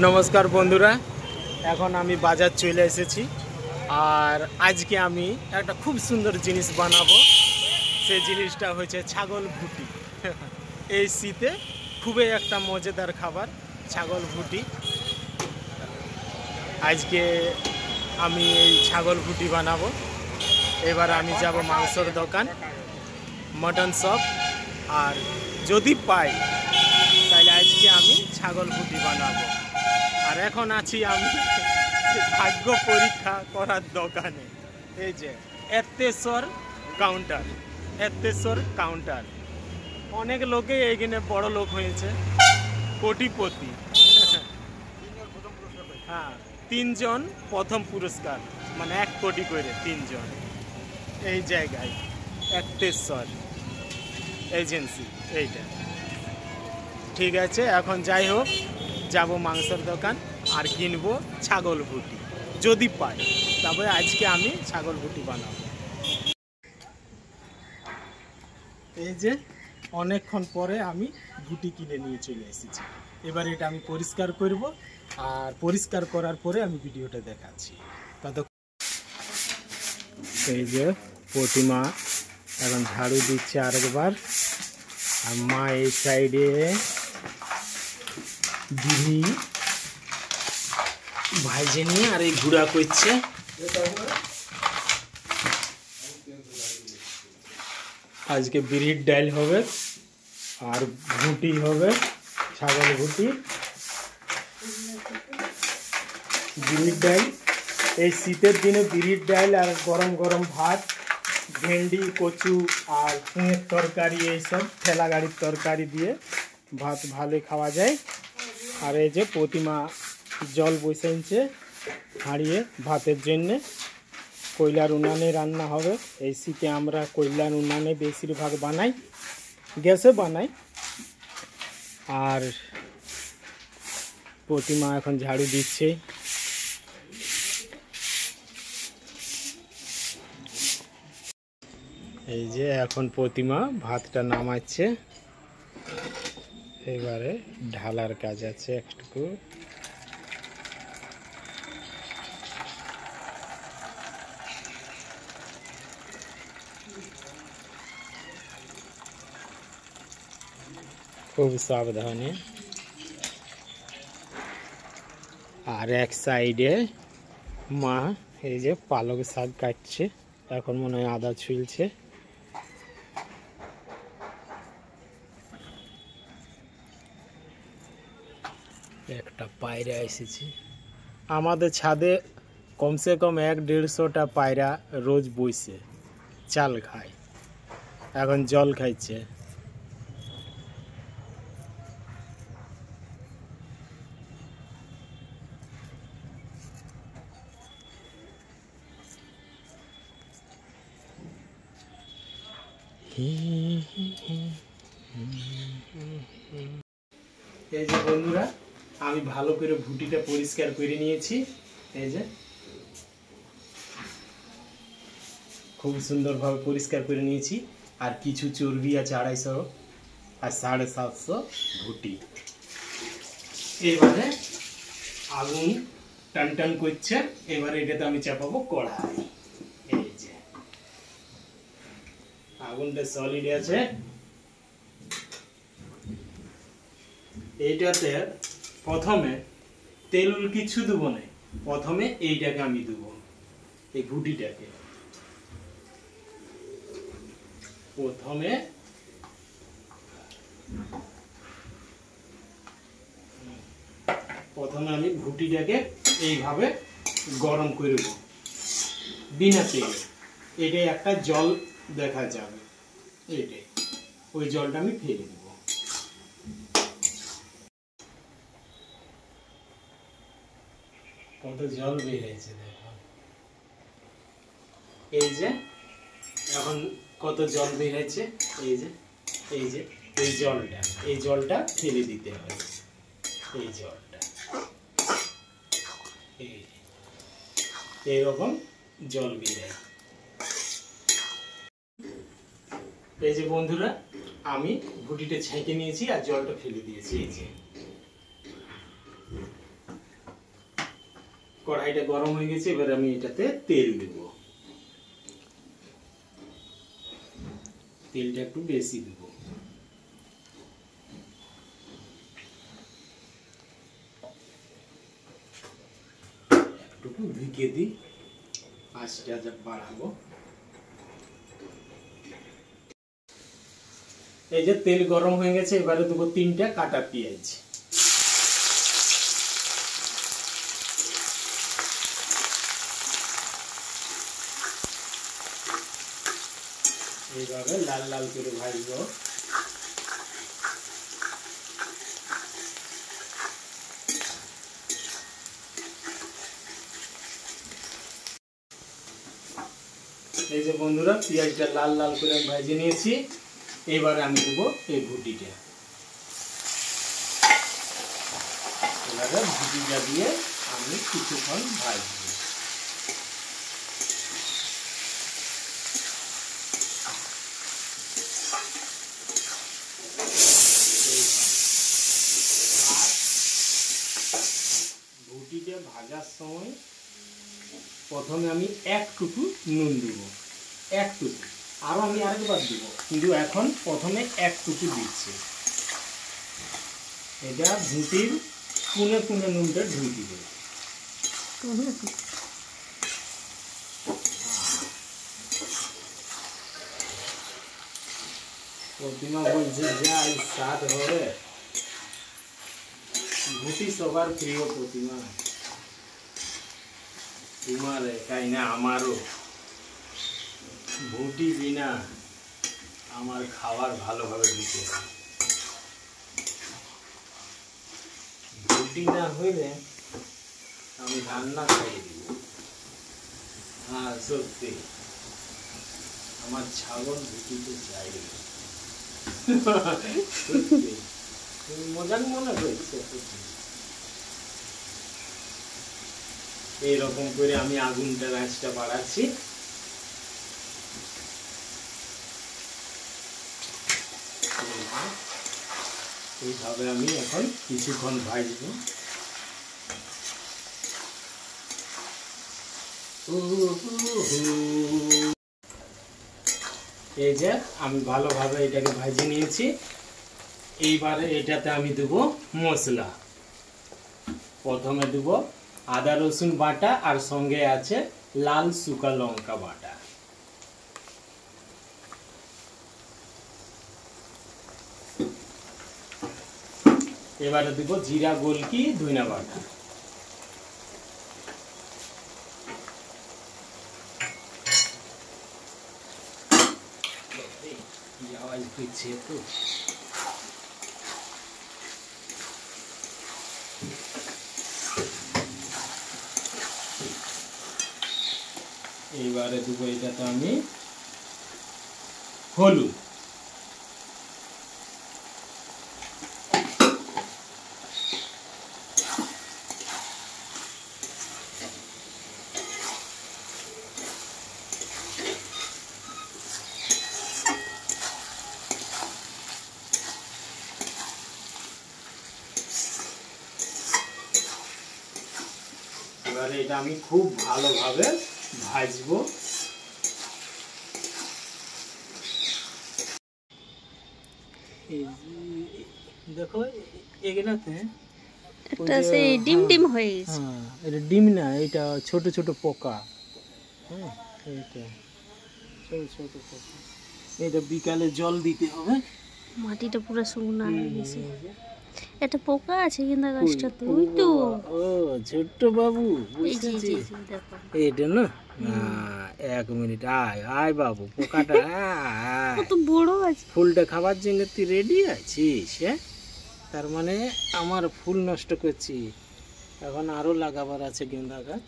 নমস্কার বন্ধুরা, এখন আমি বাজার চলে এসেছি। আর আজকে আমি একটা খুব সুন্দর জিনিস বানাবো। সেই জিনিসটা হচ্ছে ছাগল ভুটি। এই শীতে খুবই একটা মজাদার খাবার ছাগল ভুটি। আজকে আমি এই ছাগল ভুটি বানাবো। এবার আমি যাব মাংসর দোকান, মটন শপ, আর যদি পাই তাহলে আজকে আমি ছাগল ভুটি বানাবো। আর এখন আছি আমি ভাগ্য পরীক্ষা করার দোকানে। এই যে এত্তেশ্বর কাউন্টার। অনেক লোকে এইখানে বড় লোক হয়েছে, কোটিপতি। হ্যাঁ, 3 জন প্রথম পুরস্কার, মানে 1 কোটি করে 3 জন এই জায়গায়। এত্তেশ্বর এজেন্সি এইটা। ঠিক আছে, এখন যাই হোক, যাব মাংসের দোকান আর কিনবো ছাগল ভুটি। যদি পাই তবে আজকে আমি ছাগল ভুটি বানাবো। এই যে অনেকক্ষণ পরে আমি ভুটি কিনে নিয়ে চলে এসেছি। এবার এটা আমি পরিষ্কার করব, আর পরিষ্কার করার পরে আমি ভিডিওটা দেখাচ্ছি। তত এই যে প্রতিমা এখন ঝাড়ু দিচ্ছে আরেকবার, আর মা এই সাইডে বিড়ি ভাইজে নিয়ে আর এই ঘুরা করছে। আজকে বিড়ির ডাল হবে আর ভুটি হবে, ছাগল ভুটি। বিড়ির ডাল এই শীতের দিনে বিড়ির ডাল আর গরম গরম ভাত, ভেন্ডি, কচু আর পুঁয়ের তরকারি, এইসব ঠেলা গাড়ির তরকারি দিয়ে ভাত ভালোই খাওয়া যায়। আর এই যে প্রতিমা জল বসেছে হাঁড়িয়ে ভাতের জন্যে। কয়লার উনানে রান্না হবে। এই শীতে আমরা কয়লার উনানে বেশিরভাগ বানাই, গ্যাসে বানাই। আর প্রতিমা এখন ঝাড়ু দিচ্ছে। এই যে এখন প্রতিমা ভাতটা নামাচ্ছে, এবারে ঢালার কাজ আছে একটু। খুব সাবধানে। আর এক সাইডে মা এই যে পালক শাক কাটছে, এখন মনে হয় আদা ছুলছে। একটা পায়রা এসেছে আমাদের ছাদে, কমসে কম 1-150টা পায়রা রোজ বইছে, চাল খায়, এখন জল খাইছে। এই যে বন্ধুরা, আমি ভালো করে ভুটিটা পরিষ্কার করে নিয়েছি। এই যে খুব সুন্দরভাবে পরিষ্কার করে নিয়েছি। আর কিছু চর্বি আছে 250 আর 750 ভুটি। এবারে আগুন টান করছে, এবারে এটাতে আমি চাপাবো কড়াই। এই যে আগুনটা সলিড আছে। এইটাতে প্রথমে তেল কিছু দেবো না, প্রথমে এইটাকে আমি দেবো, এই ভুটিটাকে প্রথমে। আমি ভুটিটাকে এইভাবে গরম করব বিনা তেলে। এটাই একটা জল দেখা যাবে, এইটাই ওই জলটা আমি ফেলে দেব। কত জল বেরিয়েছে দেখো। এই যে এখন কত জল বেরিয়েছে। এই যে এই জলটা ফেলে দিতে হবে। এই জলটা এইরকম জল বেরোয়। এই যে বন্ধুরা, আমি ভুটিটা ছেঁকে নিয়েছি আর জলটা ফেলে দিয়েছি। এই যে কড়াইটা গরম হয়ে গেছে, এবার আমি এটাতে তেল দেব। তেলটা একটু বেশি দেব। একটু ঢেকে দিই, আঁচটা বাড়াবো। এই যে তেল গরম হয়ে গেছে, এবারে দেবো 3টা কাটা পেঁয়াজ। এইভাবে লাল লাল করে ভাজবো। এই যে বন্ধুরা, পেঁয়াজটা লাল লাল করে ভেজে নিয়েছি। এবারে আমি দেবো এই ভুটিটা। এবারে ভুটিটা দিয়ে আমি কিছুক্ষণ ভাজবো। ভুটিটা ভাজার সময় প্রথমে আমি একটুকু নুন দেব, একটুকু। আরো আমি আরেকবার দেব, কিন্তু এখন প্রথমে একটুকু দিচ্ছি। এটা ভুটির কোণে কোণে নুনটা ঢুকে দিবে। প্রতিমা বলছে যা স্বাদ হবে। ভুটি সবার প্রিয় প্রতিমা, তোমার একাই না আমারও। ভুটি বিনা আমার খাবার ভালোভাবে দিতে হবে। ভুটি না হইলে আমি রান্না করে দিব। হ্যাঁ সত্যি, আমার ছাগল ভুটিতে চাই। সত্যি মজার মনে হয়েছে। এইরকম করে আমি আগুনটা আঁচটা বাড়াচ্ছি। এইভাবে আমি এখন কিছুক্ষণ ভাজবো। এই যে আমি ভালোভাবে এটাকে ভাজে নিয়েছি। এইবারে এটাতে আমি দেব মশলা। প্রথমে দেব আদা রসুন বাটা, আর সঙ্গে আছে লাল শুকা লঙ্কা বাটা। এবারে দেব জিরা গোলকি ধনিয়া বাটা। আওয়াজ দিচ্ছে তো। এইবারে দেবো এটাতে আমি হলুদ। এবারে এটা আমি খুব ভালোভাবে ভাজবো। দেখো এগুলাতে একটা সেই ডিম ডিম হয়ে গেছে। হ্যাঁ, এটা ডিম না, এটা ছোট ছোট পোকা। হ্যাঁ, এইটা ছোট ছোট পোকা। এটা বিকালে জল দিতে হবে। মাটিটা পুরো শুকনো হয়ে গেছে। একটা পোকা আছে কিন্তু গাছটাতে, ওই তো। ও ছোট্ট বাবু, বুঝেছিস? এইটা না, 1 মিনিট, আয় আয় বাবু, পোকাটা কত বড় আছে। ফুলটা খাবার জন্য তুই রেডি আছিস? হ্যাঁ, তার মানে আমার ফুল নষ্ট করছি। এখন আরো লাগাবার আছে গেন্দা গাছ।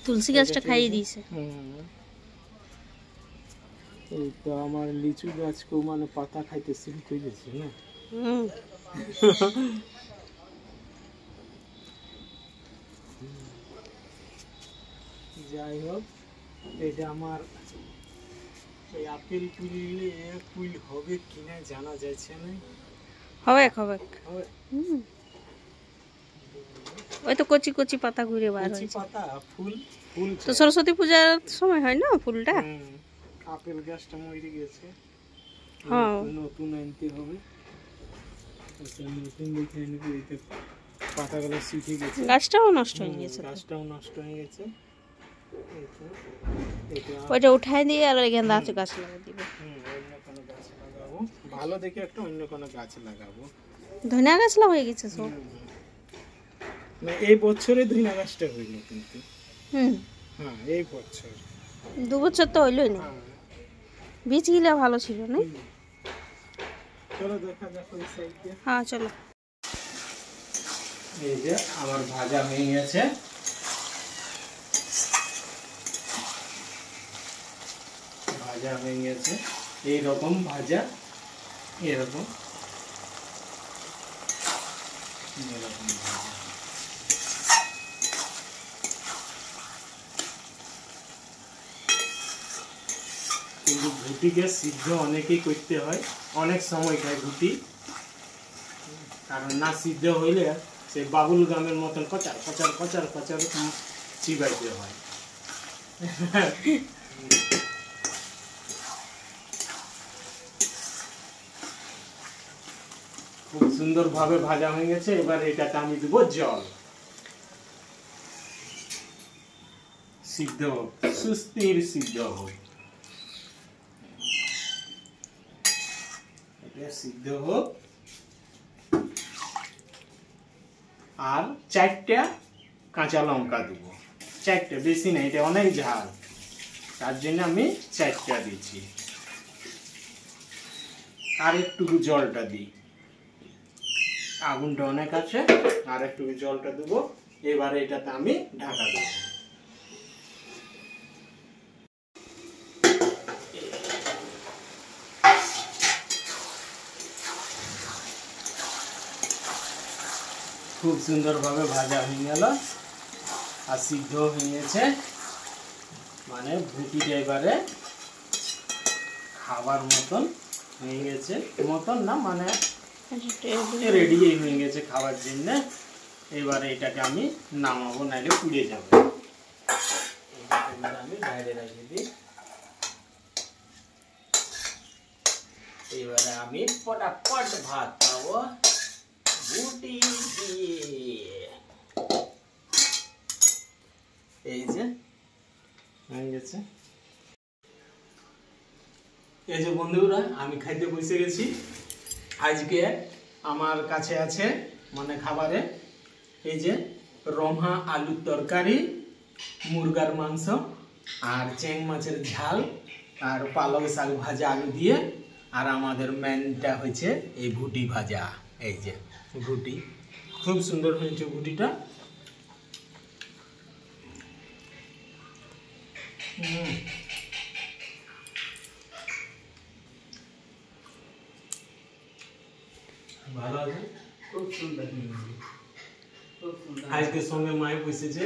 তুলসী গাছটা খাইয়ে দিয়েছে। এই তো আমার লিচু গাছকেও মানে পাতা খাইতে শুরু করে দিয়েছে না। যাই হোক, এটা আমার এই আপেল কুইলে কুইল হবে কিনা জানা যাচ্ছে না। হবে হবে। ওই তো কচি কচি পাতা ঘুরে বার কচি হয়েছে। পাতা ফুল ফুল তো সরস্বতী পূজার সময় হয় না ফুলটা? আপেল গাছটা মরে গেছে, হ্যাঁ নতুন আনতে হবে। নতুন দেখে আনবে, এইটা পাতাগুলো শুকিয়ে গেছে, গাছটাও নষ্ট হয়ে গেছে। গাছটাও নষ্ট হয়ে গেছে। ওইটা উঠাই দিয়ে আর ওই গেন্দা গাছ লাগিয়ে দিব। অন্য কোনো গাছ লাগাবো, ভালো দেখে একটা অন্য কোনো গাছ লাগাবো। ধনিয়া গাছ হয়ে গেছে সব। না এই বছরে ধনিয়া গাছটা হইলো কিন্তু। হ্যাঁ এই বছর, 2 বছর তো হইলই না। বীজ গিলা ভালো ছিল না। চলো দেখা যাক ওই সাইডে। হ্যাঁ চলো। এই যে আমার ভাজা হয়ে গেছে, ভাজা হয়ে গেছে এইরকম ভাজা, এরকম এরকম ভাজা। কিন্তু ঘুটিকে সিদ্ধ অনেকেই করতে হয়, অনেক সময় খায় ঘুটি, কারণ না সিদ্ধ হইলে সে বাবুল গামের মতন কচার কচার কচার কচার চিবাইতে হয়। খুব সুন্দর ভাবে ভাজা হয়ে গেছে। এবার এটাতে আমি দেবো জল, সিদ্ধ হোক, সুস্থির সিদ্ধ হোক, এটা সিদ্ধ হোক। আর 4টা কাঁচা লঙ্কা দেবো, 4টা, বেশি না, এটা অনেক ঝাল, তার জন্য আমি 4টা দিচ্ছি। আর একটু জলটা দিই, আগুনটা অনেক আছে, আর একটু জলটা দেবো। এবারে এটাতে আমি ঢাকা দেবো। খুব সুন্দরভাবে ভাজা হয়ে গেল আর সিদ্ধ হয়ে গেছে, মানে ভুটিটা এবারে খাবার মতন হয়ে গেছে, মতন না মানে রেডি হয়ে গেছে খাবার জন্য। এবারে এটাকে আমি নামাবো, নাইলে পুড়ে যাবে। আমি বাইরে রেখে দিই। এবারে আমি ফটাফট ভাত খাবো রুটি দিয়ে। এই যে হয়ে গেছে। এই যে বন্ধুরা, আমি খাইতে বসে গেছি। আজকে আমার কাছে আছে মানে খাবারে এই যে রমহা আলুর তরকারি, মুরগার মাংস আর চেং মাছের ঝাল আর পালং শাক ভাজা আলু দিয়ে, আর আমাদের মেনটা হচ্ছে এই ভুটি ভাজা। এই যে ভুটি, খুব সুন্দর হয়েছে ভুটিটা। ভালো আছে, খুব সুন্দর। আজকে সঙ্গে মায়ে বসেছে।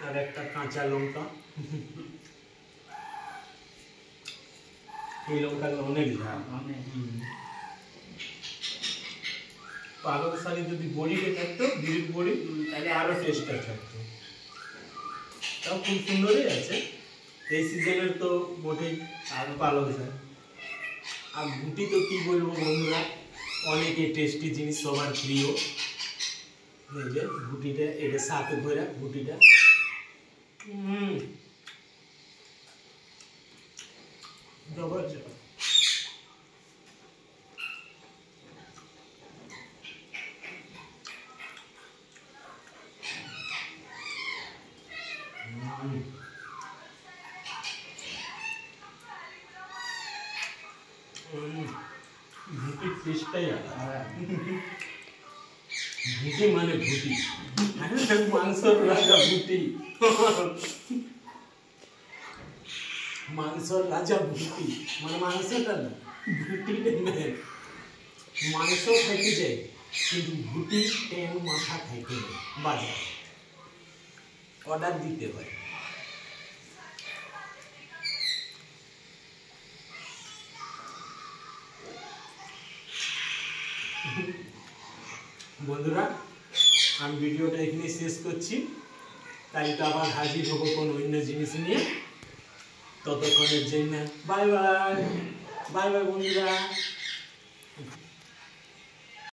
আর একটা কাঁচা লঙ্কা, এই লঙ্কাটা অনেক ঝাল। পালং শাকে যদি বড়িটা থাকতো, বিরির বড়ি, তাহলে আরো টেস্টটা থাকতো। তাও খুব সুন্দরই আছে। এই সিজনের তো মোটেই আর পালং শাক আর ভুটি তো কি বলবো বন্ধুরা, অনেকে টেস্টি জিনিস, সবার প্রিয়। এই যে ভুটিটা, এটা সাথে করে ভুটিটা জবরদস্ত। ভুটির টেস্টটাই আলাদা। ভুটি মানে ভুটি, মাংসর রাজা ভুটি, মাংসর রাজা ভুটি, মানে মাংসটা না, ভুটিটা মেন। মাংস খাইতে যায় কিন্তু ভুটি ট্যাং মাথা খাইতে নেই, বাজার অর্ডার দিতে হয়। বন্ধুরা, আমি ভিডিওটা এখানে শেষ করছি। তাই তো আবার হাজির হবো কোনো অন্য জিনিস নিয়ে। ততক্ষণের জন্য বাই বাই, বাই বাই বন্ধুরা।